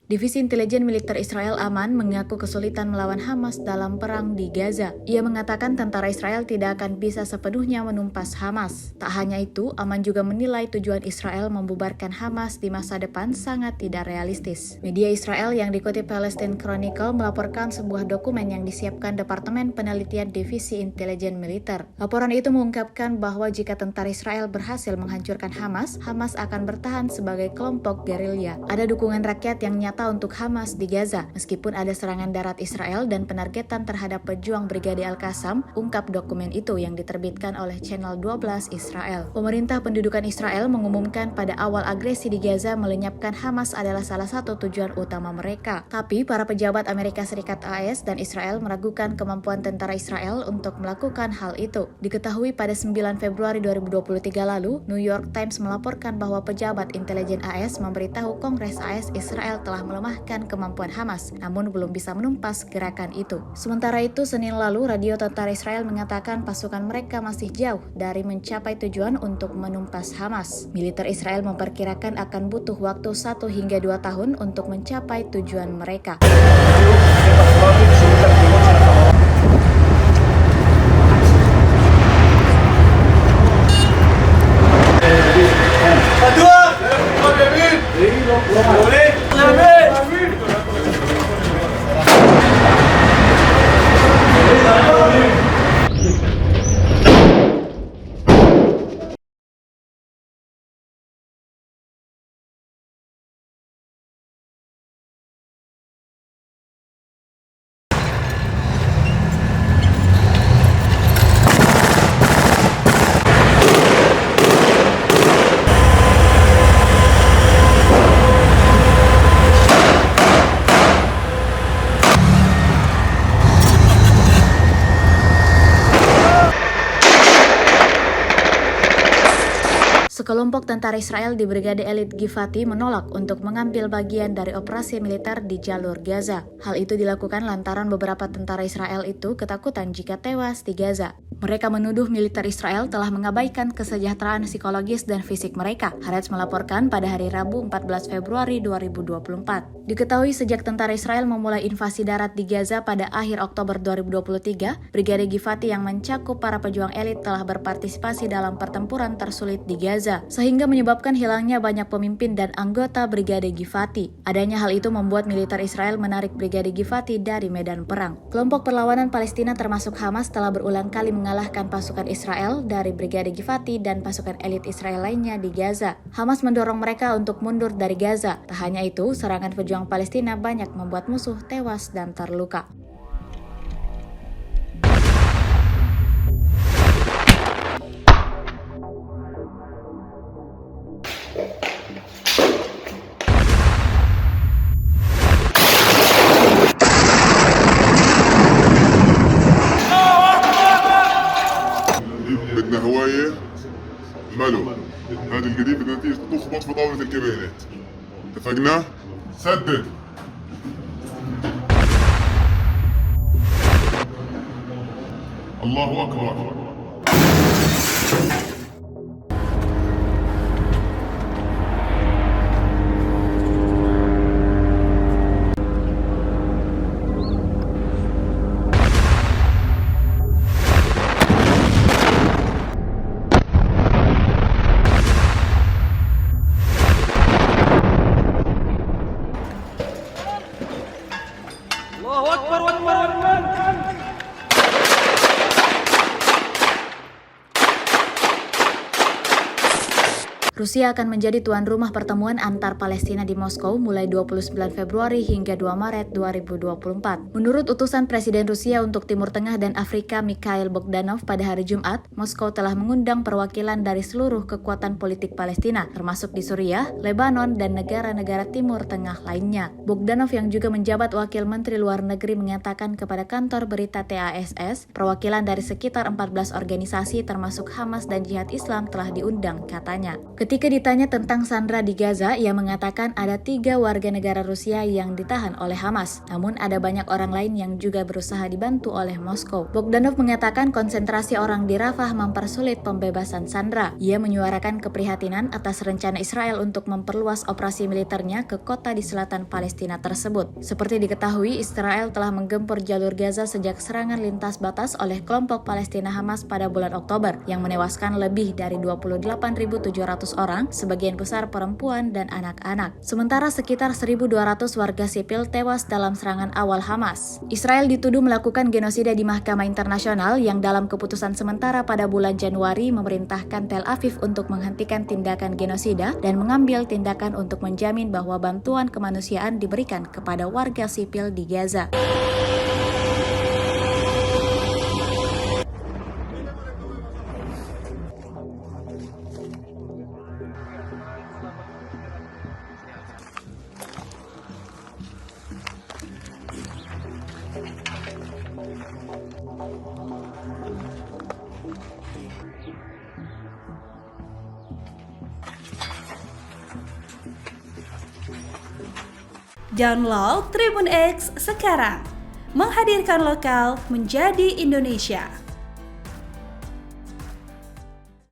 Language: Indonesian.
Divisi Intelijen Militer Israel Aman mengaku kesulitan melawan Hamas dalam perang di Gaza. Ia mengatakan tentara Israel tidak akan bisa sepenuhnya menumpas Hamas. Tak hanya itu, Aman juga menilai tujuan Israel membubarkan Hamas di masa depan sangat tidak realistis. Media Israel yang dikutip Palestine Chronicle melaporkan sebuah dokumen yang disiapkan Departemen Penelitian Divisi Intelijen Militer. Laporan itu mengungkapkan bahwa jika tentara Israel berhasil menghancurkan Hamas, Hamas akan bertahan sebagai kelompok gerilya. Ada dukungan rakyat yang nyata untuk Hamas di Gaza, meskipun ada serangan darat Israel dan penargetan terhadap pejuang Brigade Al-Qassam, ungkap dokumen itu yang diterbitkan oleh Channel 12 Israel. Pemerintah pendudukan Israel mengumumkan pada awal agresi di Gaza melenyapkan Hamas adalah salah satu tujuan utama mereka. Tapi para pejabat Amerika Serikat AS dan Israel meragukan kemampuan tentara Israel untuk melakukan hal itu. Diketahui pada 9 Februari 2023 lalu, New York Times melaporkan bahwa pejabat intelijen AS memberitahu Kongres AS Israel telah melemahkan kemampuan Hamas, namun belum bisa menumpas gerakan itu. Sementara itu, Senin lalu, radio tentara Israel mengatakan pasukan mereka masih jauh dari mencapai tujuan untuk menumpas Hamas. Militer Israel memperkirakan akan butuh waktu 1 hingga 2 tahun untuk mencapai tujuan mereka. Sekelompok tentara Israel di Brigade Elit Givati menolak untuk mengambil bagian dari operasi militer di jalur Gaza. Hal itu dilakukan lantaran beberapa tentara Israel itu ketakutan jika tewas di Gaza. Mereka menuduh militer Israel telah mengabaikan kesejahteraan psikologis dan fisik mereka. Haaretz melaporkan pada hari Rabu 14 Februari 2024. Diketahui sejak tentara Israel memulai invasi darat di Gaza pada akhir Oktober 2023, Brigade Givati yang mencakup para pejuang elit telah berpartisipasi dalam pertempuran tersulit di Gaza, sehingga menyebabkan hilangnya banyak pemimpin dan anggota Brigade Givati. Adanya hal itu membuat militer Israel menarik Brigade Givati dari medan perang. Kelompok perlawanan Palestina termasuk Hamas telah berulang kali mengalahkan pasukan Israel dari Brigade Givati dan pasukan elit Israel lainnya di Gaza. Hamas mendorong mereka untuk mundur dari Gaza. Tak hanya itu, serangan pejuang Palestina banyak membuat musuh tewas dan terluka. بدنا هواية ملو هذا القديم بدنا نتيجة تخبط في طاولة الكابينت. اتفقنا؟ سدد. الله أكبر. الله أكبر والله. Rusia akan menjadi tuan rumah pertemuan antar Palestina di Moskow mulai 29 Februari hingga 2 Maret 2024. Menurut utusan Presiden Rusia untuk Timur Tengah dan Afrika Mikhail Bogdanov pada hari Jumat, Moskow telah mengundang perwakilan dari seluruh kekuatan politik Palestina, termasuk di Suriah, Lebanon, dan negara-negara Timur Tengah lainnya. Bogdanov yang juga menjabat Wakil Menteri Luar Negeri mengatakan kepada kantor berita TASS, perwakilan dari sekitar 14 organisasi termasuk Hamas dan Jihad Islam telah diundang, katanya. Ketika ditanya tentang Sandra di Gaza, ia mengatakan ada 3 warga negara Rusia yang ditahan oleh Hamas. Namun ada banyak orang lain yang juga berusaha dibantu oleh Moskow. Bogdanov mengatakan konsentrasi orang di Rafah mempersulit pembebasan Sandra. Ia menyuarakan keprihatinan atas rencana Israel untuk memperluas operasi militernya ke kota di selatan Palestina tersebut. Seperti diketahui, Israel telah menggempur jalur Gaza sejak serangan lintas batas oleh kelompok Palestina Hamas pada bulan Oktober yang menewaskan lebih dari 28.700 orang, sebagian besar perempuan dan anak-anak. Sementara sekitar 1.200 warga sipil tewas dalam serangan awal Hamas. Israel dituduh melakukan genosida di Mahkamah Internasional yang dalam keputusan sementara pada bulan Januari memerintahkan Tel Aviv untuk menghentikan tindakan genosida dan mengambil tindakan untuk menjamin bahwa bantuan kemanusiaan diberikan kepada warga sipil di Gaza. Download Tribun X sekarang, menghadirkan lokal menjadi Indonesia.